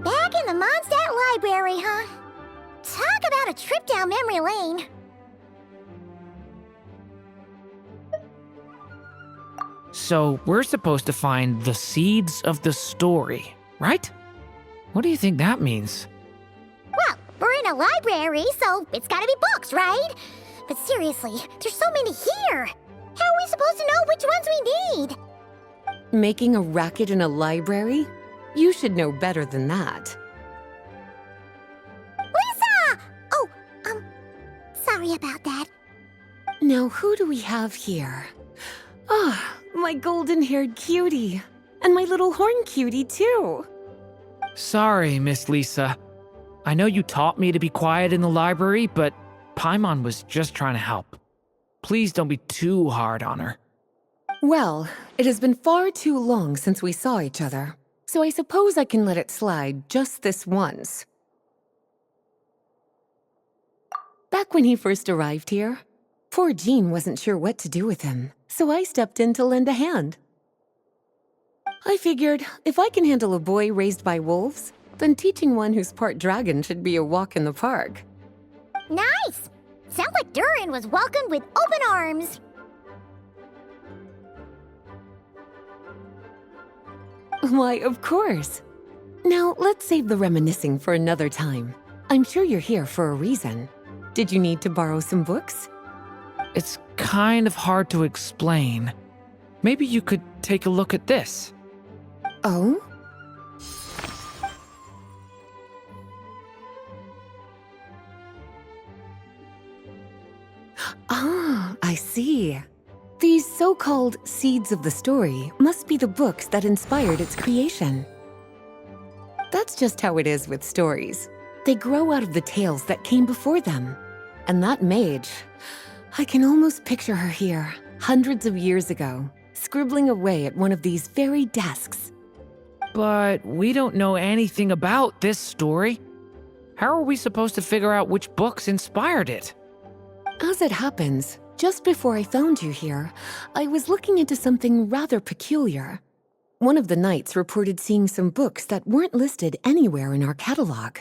Back in the Mondstadt Library, huh? Talk about a trip down memory lane. So we're supposed to find the seeds of the story, right? What do you think that means? Well, we're in a library, so it's gotta be books, right? But seriously, there's so many here. How are we supposed to know which ones we need? Making a racket in a library? You should know better than that. Lisa! Oh, sorry about that. Now, who do we have here? Ah, my golden-haired cutie. And my little horn cutie, too. Sorry, Miss Lisa. I know you taught me to be quiet in the library, but Paimon was just trying to help. Please don't be too hard on her. Well, it has been far too long since we saw each other, so I suppose I can let it slide just this once. Back when he first arrived here, poor Jean wasn't sure what to do with him, so I stepped in to lend a hand. I figured, if I can handle a boy raised by wolves, then teaching one who's part dragon should be a walk in the park. Nice! Sounds like Durin was welcomed with open arms. Why, of course. Now, let's save the reminiscing for another time. I'm sure you're here for a reason. Did you need to borrow some books? It's kind of hard to explain. Maybe you could take a look at this. Oh? Ah, I see. These so-called seeds of the story must be the books that inspired its creation. That's just how it is with stories. They grow out of the tales that came before them. And that mage, I can almost picture her here, hundreds of years ago, scribbling away at one of these very desks. But we don't know anything about this story. How are we supposed to figure out which books inspired it? As it happens, just before I found you here, I was looking into something rather peculiar. One of the knights reported seeing some books that weren't listed anywhere in our catalog.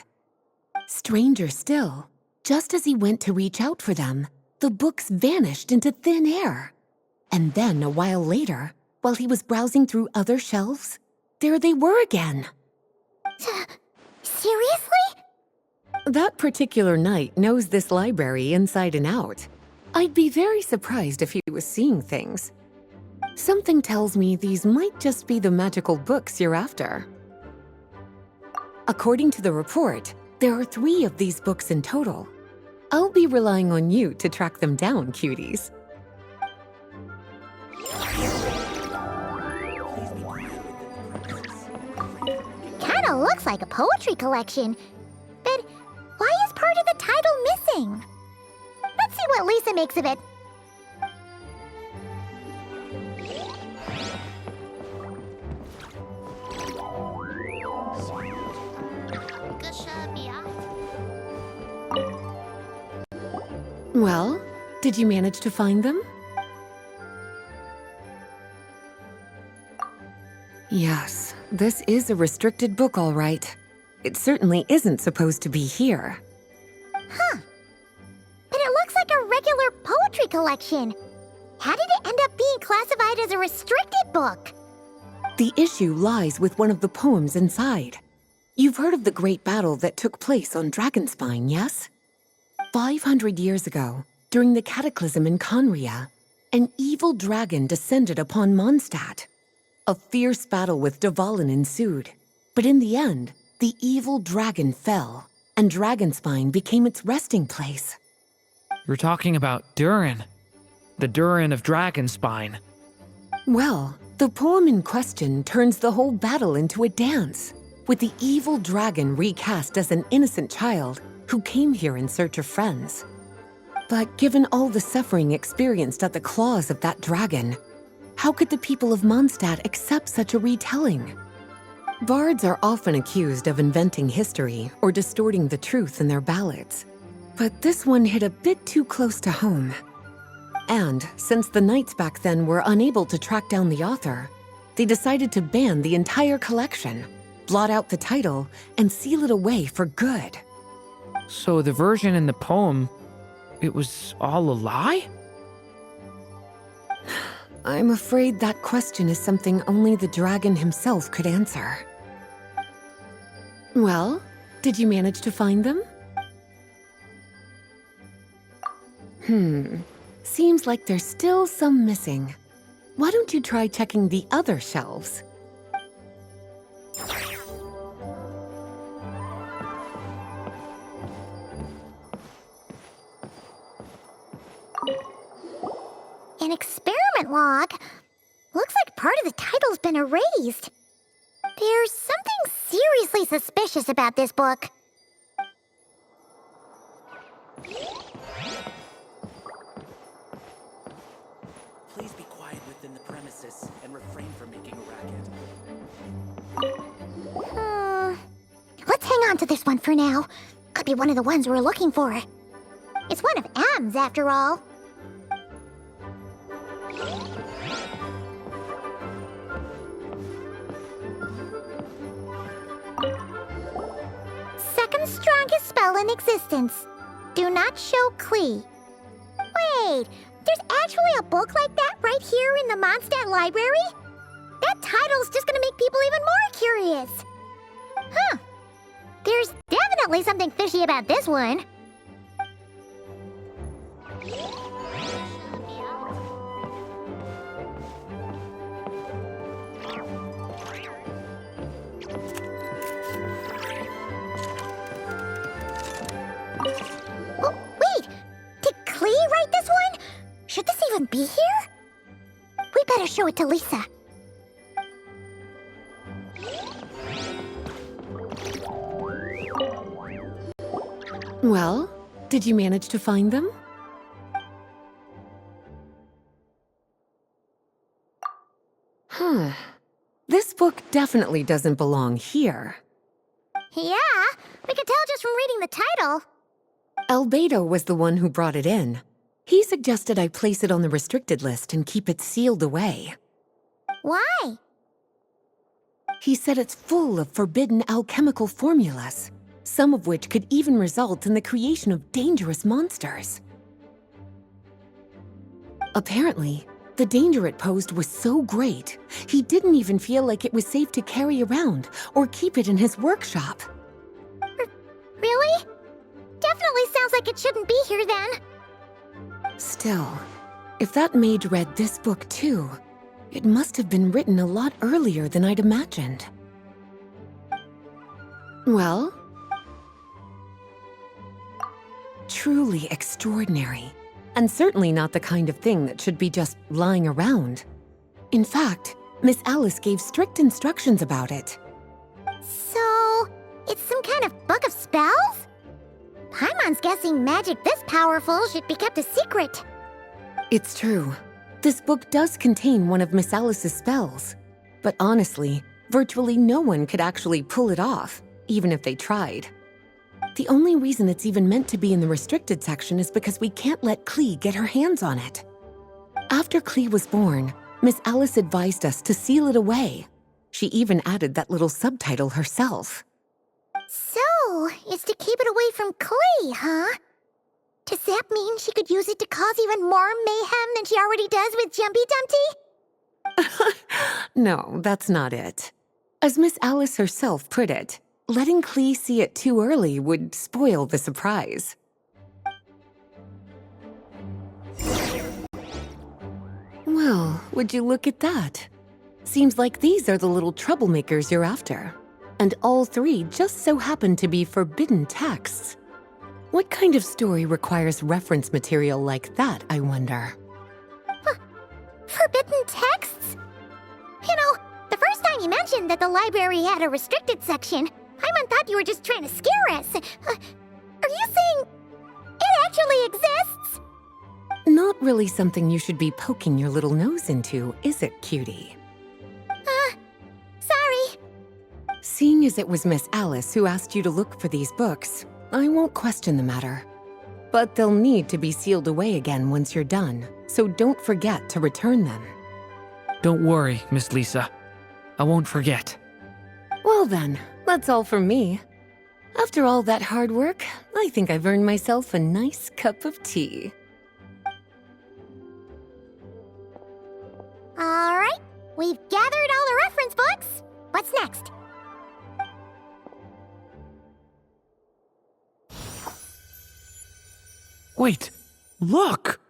Stranger still, just as he went to reach out for them, the books vanished into thin air. And then, a while later, while he was browsing through other shelves, there they were again. Seriously? That particular knight knows this library inside and out. I'd be very surprised if he was seeing things. Something tells me these might just be the magical books you're after. According to the report, there are 3 of these books in total. I'll be relying on you to track them down, cuties. Kinda looks like a poetry collection. But why is part of the title missing? Let's see what Lisa makes of it. Well, did you manage to find them? Yes, this is a restricted book, all right. It certainly isn't supposed to be here. Huh. But it looks like a regular poetry collection. How did it end up being classified as a restricted book? The issue lies with one of the poems inside. You've heard of the great battle that took place on Dragonspine, yes? 500 years ago, during the cataclysm in Conria, an evil dragon descended upon Mondstadt. A fierce battle with Dvalin ensued, but in the end, the evil dragon fell, and Dragonspine became its resting place. You're talking about Durin. The Durin of Dragonspine. Well, the poem in question turns the whole battle into a dance, with the evil dragon recast as an innocent child who came here in search of friends. But given all the suffering experienced at the claws of that dragon, how could the people of Mondstadt accept such a retelling? Bards are often accused of inventing history or distorting the truth in their ballads, but this one hit a bit too close to home. And since the knights back then were unable to track down the author, they decided to ban the entire collection, blot out the title, and seal it away for good. So the version in the poem, it was all a lie? I'm afraid that question is something only the dragon himself could answer. Well, did you manage to find them? Seems like there's still some missing. Why don't you try checking the other shelves? An experiment log? Looks like part of the title's been erased. There's something seriously suspicious about this book. Please be quiet within the premises and refrain from making a racket. Let's hang on to this one for now. Could be one of the ones we're looking for. It's one of M's, after all. Second strongest spell in existence. Do not show Klee. Wait, there's actually a book like that right here in the Mondstadt library? That title's just gonna make people even more curious. Huh. There's definitely something fishy about this one. Oh, wait! Did Klee write this one? Should this even be here? We better show it to Lisa. Well, did you manage to find them? This book definitely doesn't belong here. Yeah, we could tell just from reading the title. Albedo was the one who brought it in. He suggested I place it on the restricted list and keep it sealed away. Why? He said it's full of forbidden alchemical formulas, some of which could even result in the creation of dangerous monsters. Apparently, the danger it posed was so great, he didn't even feel like it was safe to carry around or keep it in his workshop. Really? Definitely sounds like it shouldn't be here then. Still, if that mage read this book too, it must have been written a lot earlier than I'd imagined. Well, truly extraordinary, and certainly not the kind of thing that should be just lying around. In fact, Miss Alice gave strict instructions about it. So, it's some kind of book of spells? Paimon's guessing magic this powerful should be kept a secret. It's true. This book does contain one of Miss Alice's spells. But honestly, virtually no one could actually pull it off, even if they tried. The only reason it's even meant to be in the restricted section is because we can't let Klee get her hands on it. After Klee was born, Miss Alice advised us to seal it away. She even added that little subtitle herself. So, it's to keep it away from Klee, huh? Does that mean she could use it to cause even more mayhem than she already does with Jumpy Dumpty? No, that's not it. As Miss Alice herself put it, letting Klee see it too early would spoil the surprise. Well, would you look at that? Seems like these are the little troublemakers you're after. And all three just so happen to be forbidden texts. What kind of story requires reference material like that, I wonder? Forbidden texts? You know, the first time you mentioned that the library had a restricted section, Paimon thought you were just trying to scare us. Are you saying it actually exists? Not really something you should be poking your little nose into, is it, cutie? Sorry. Seeing as it was Miss Alice who asked you to look for these books, I won't question the matter. But they'll need to be sealed away again once you're done, so don't forget to return them. Don't worry, Miss Lisa. I won't forget. Well then, that's all from me. After all that hard work, I think I've earned myself a nice cup of tea. All right, we've gathered all the reference books. What's next? Wait, look!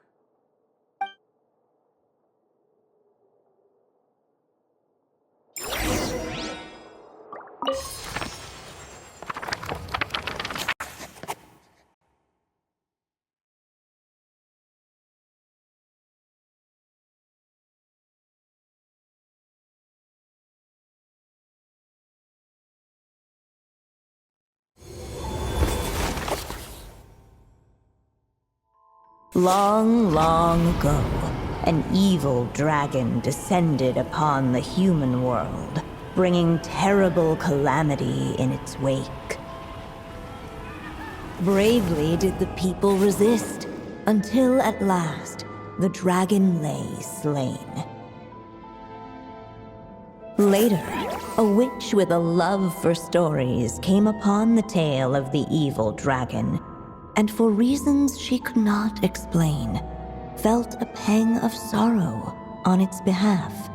Long, long ago, an evil dragon descended upon the human world, bringing terrible calamity in its wake. Bravely did the people resist, until at last, the dragon lay slain. Later, a witch with a love for stories came upon the tale of the evil dragon, and for reasons she could not explain, felt a pang of sorrow on its behalf.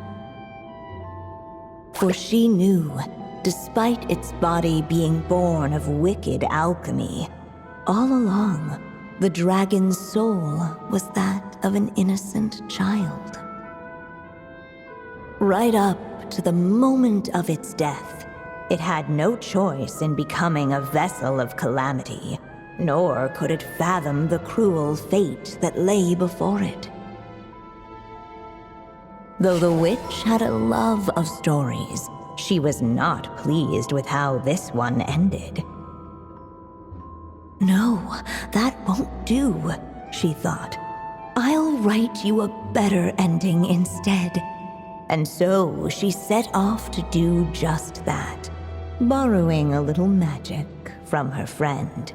For she knew, despite its body being born of wicked alchemy, all along, the dragon's soul was that of an innocent child. Right up to the moment of its death, it had no choice in becoming a vessel of calamity, nor could it fathom the cruel fate that lay before it. Though the witch had a love of stories, she was not pleased with how this one ended. No, that won't do, she thought. I'll write you a better ending instead. And so she set off to do just that, borrowing a little magic from her friend.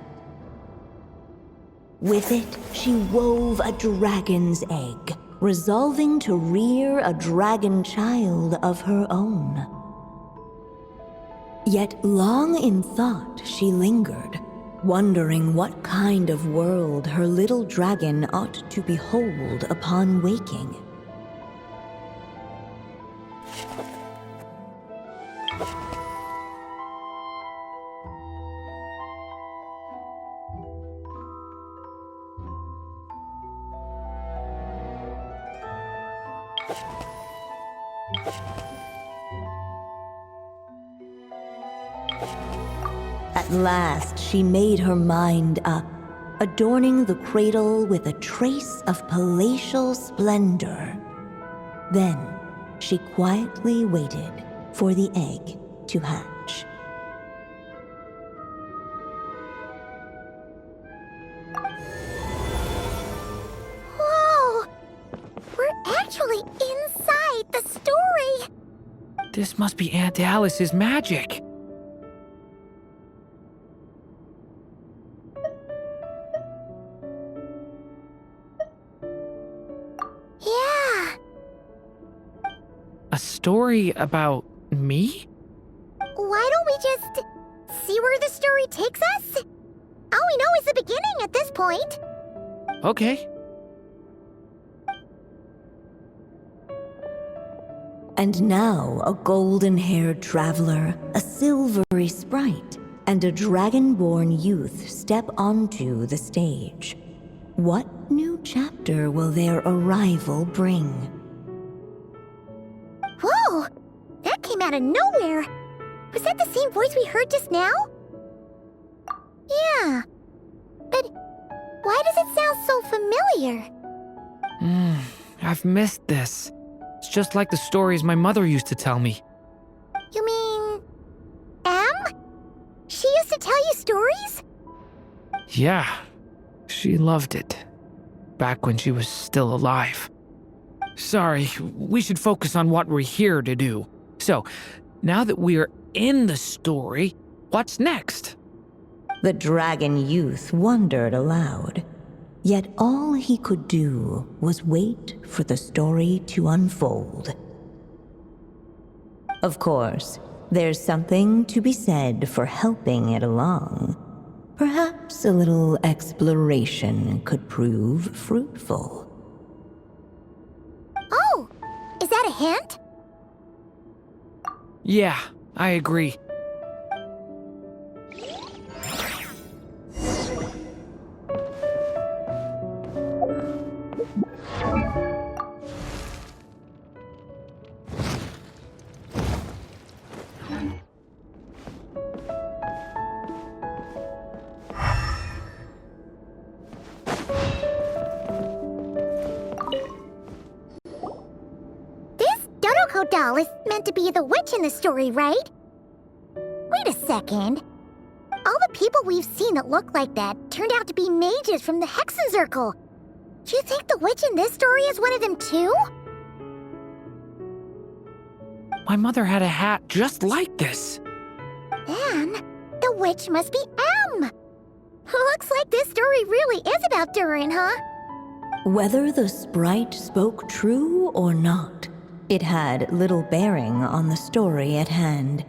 With it, she wove a dragon's egg, resolving to rear a dragon child of her own. Yet long in thought she lingered, wondering what kind of world her little dragon ought to behold upon waking. At last, she made her mind up, adorning the cradle with a trace of palatial splendor. Then, she quietly waited for the egg to hatch. Whoa! We're actually inside the story! This must be Aunt Alice's magic. story about me? Why don't we just see where the story takes us? All we know is the beginning at this point. Okay. And now a golden-haired traveler, a silvery sprite, and a dragonborn youth step onto the stage. What new chapter will their arrival bring? Whoa! That came out of nowhere! Was that the same voice we heard just now? Yeah. But why does it sound so familiar? I've missed this. It's just like the stories my mother used to tell me. You mean... Em? She used to tell you stories? Yeah, she loved it. Back when she was still alive. Sorry, we should focus on what we're here to do. So, now that we're in the story, what's next? The dragon youth wondered aloud. Yet all he could do was wait for the story to unfold. Of course, there's something to be said for helping it along. Perhaps a little exploration could prove fruitful. Oh! Is that a hint? Yeah, I agree. Doll is meant to be the witch in the story, right? Wait a second. All the people we've seen that look like that turned out to be mages from the Hexen Circle. Do you think the witch in this story is one of them too? My mother had a hat just like this. Then, the witch must be Em. Looks like this story really is about Durin, huh? Whether the sprite spoke true or not, it had little bearing on the story at hand.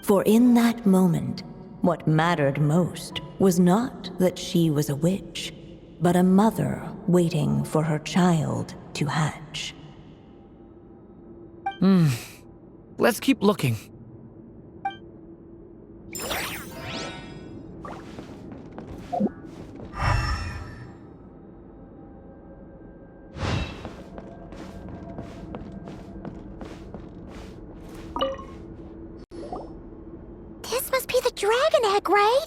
For in that moment, what mattered most was not that she was a witch, but a mother waiting for her child to hatch. Let's keep looking. This must be the dragon egg, right?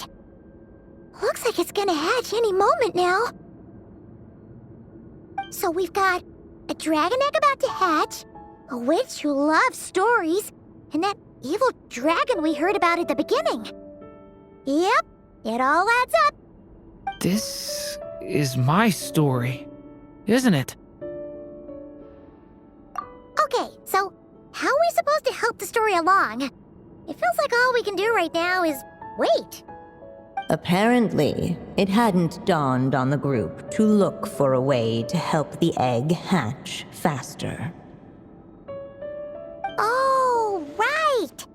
Looks like it's gonna hatch any moment now. So we've got a dragon egg about to hatch, a witch who loves stories, and that evil dragon we heard about at the beginning. Yep, it all adds up. This is my story, isn't it? Okay, so how are we supposed to help the story along? It feels like all we can do right now is wait. Apparently, it hadn't dawned on the group to look for a way to help the egg hatch faster. Oh, right!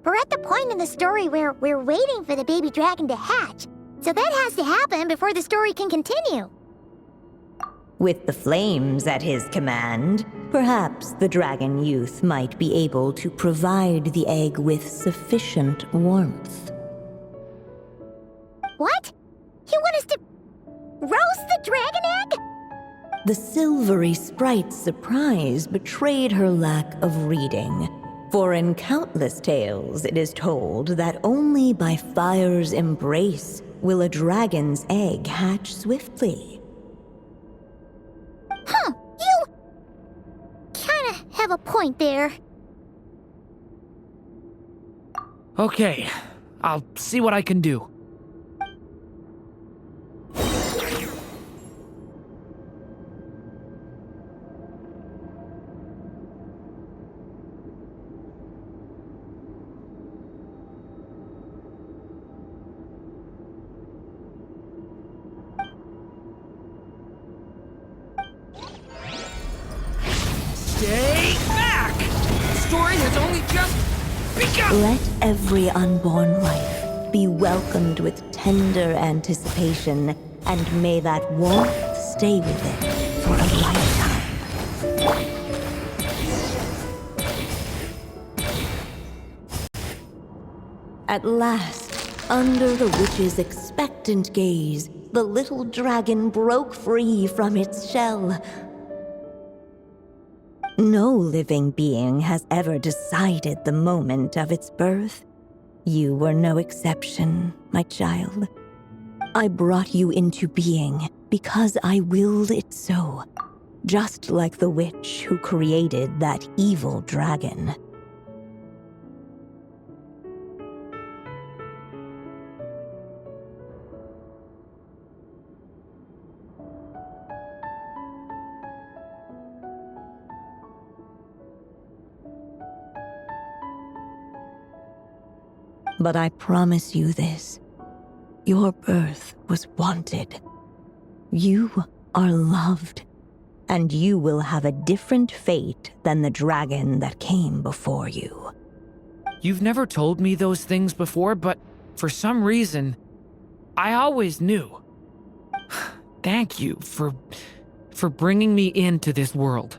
We're at the point in the story where we're waiting for the baby dragon to hatch, so that has to happen before the story can continue. With the flames at his command, perhaps the dragon youth might be able to provide the egg with sufficient warmth. What? You want us to roast the dragon egg? The silvery sprite's surprise betrayed her lack of reading, for in countless tales it is told that only by fire's embrace will a dragon's egg hatch swiftly. Huh, you kinda have a point there. Okay, I'll see what I can do. Stay back! The story has only just begun! Let every unborn life be welcomed with tender anticipation, and may that warmth stay with it for a lifetime. At last, under the witch's expectant gaze, the little dragon broke free from its shell. No living being has ever decided the moment of its birth. You were no exception, my child. I brought you into being because I willed it so, just like the witch who created that evil dragon. But I promise you this. Your birth was wanted. You are loved. And you will have a different fate than the dragon that came before you. You've never told me those things before, but for some reason, I always knew. Thank you for bringing me into this world.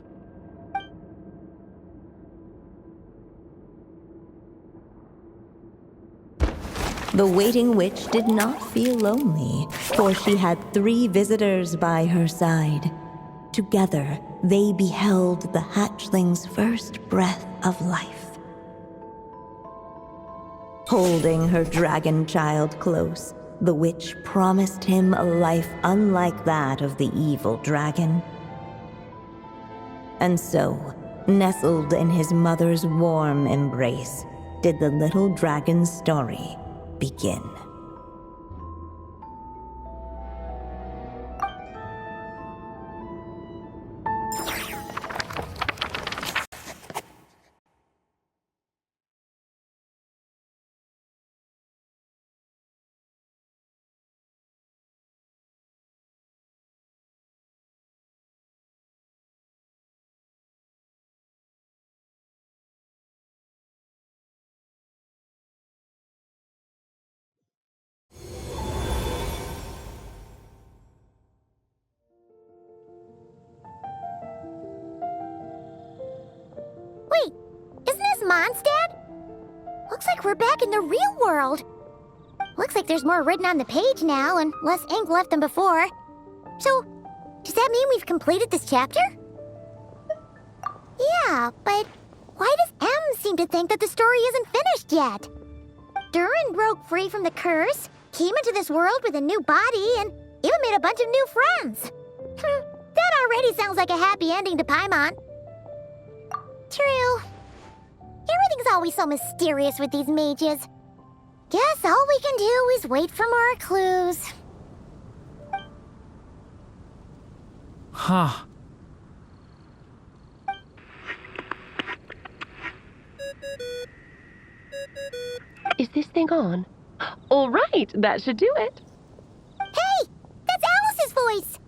The waiting witch did not feel lonely, for she had 3 visitors by her side. Together, they beheld the hatchling's first breath of life. Holding her dragon child close, the witch promised him a life unlike that of the evil dragon. And so, nestled in his mother's warm embrace, did the little dragon's story begin. Wait, isn't this Mondstadt? Looks like we're back in the real world. Looks like there's more written on the page now and less ink left than before. So, does that mean we've completed this chapter? Yeah, but why does M seem to think that the story isn't finished yet? Durin broke free from the curse, came into this world with a new body, and even made a bunch of new friends. That already sounds like a happy ending to Paimon. True. Everything's always so mysterious with these mages. Guess all we can do is wait for more clues. Huh. Is this thing on? All right, that should do it. Hey! That's Alice's voice!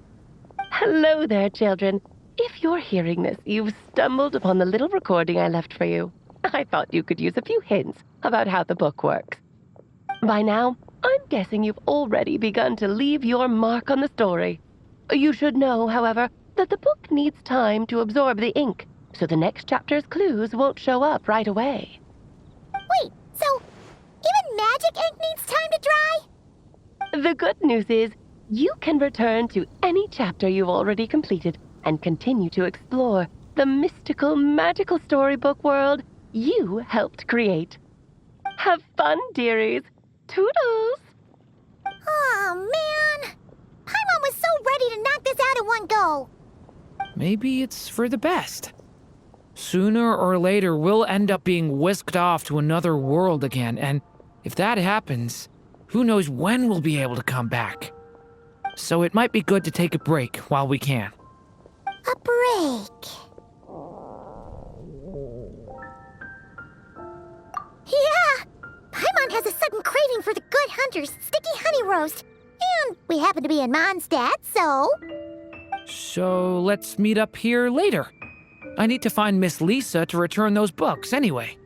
Hello there, children. If you're hearing this, you've stumbled upon the little recording I left for you. I thought you could use a few hints about how the book works. By now, I'm guessing you've already begun to leave your mark on the story. You should know, however, that the book needs time to absorb the ink, so the next chapter's clues won't show up right away. Wait, so even magic ink needs time to dry? The good news is, you can return to any chapter you've already completed and continue to explore the mystical, magical storybook world you helped create. Have fun, dearies. Toodles! Oh, man! Paimon was so ready to knock this out in one go. Maybe it's for the best. Sooner or later, we'll end up being whisked off to another world again, and if that happens, who knows when we'll be able to come back. So it might be good to take a break while we can. A break. Yeah! Paimon has a sudden craving for the Good Hunter's sticky honey roast. And we happen to be in Mondstadt, so... So let's meet up here later. I need to find Miss Lisa to return those books anyway.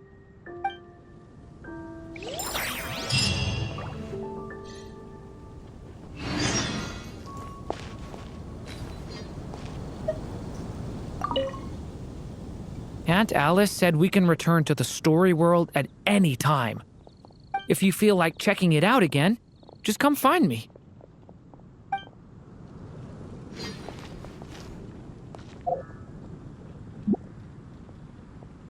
Aunt Alice said we can return to the story world at any time. If you feel like checking it out again, just come find me.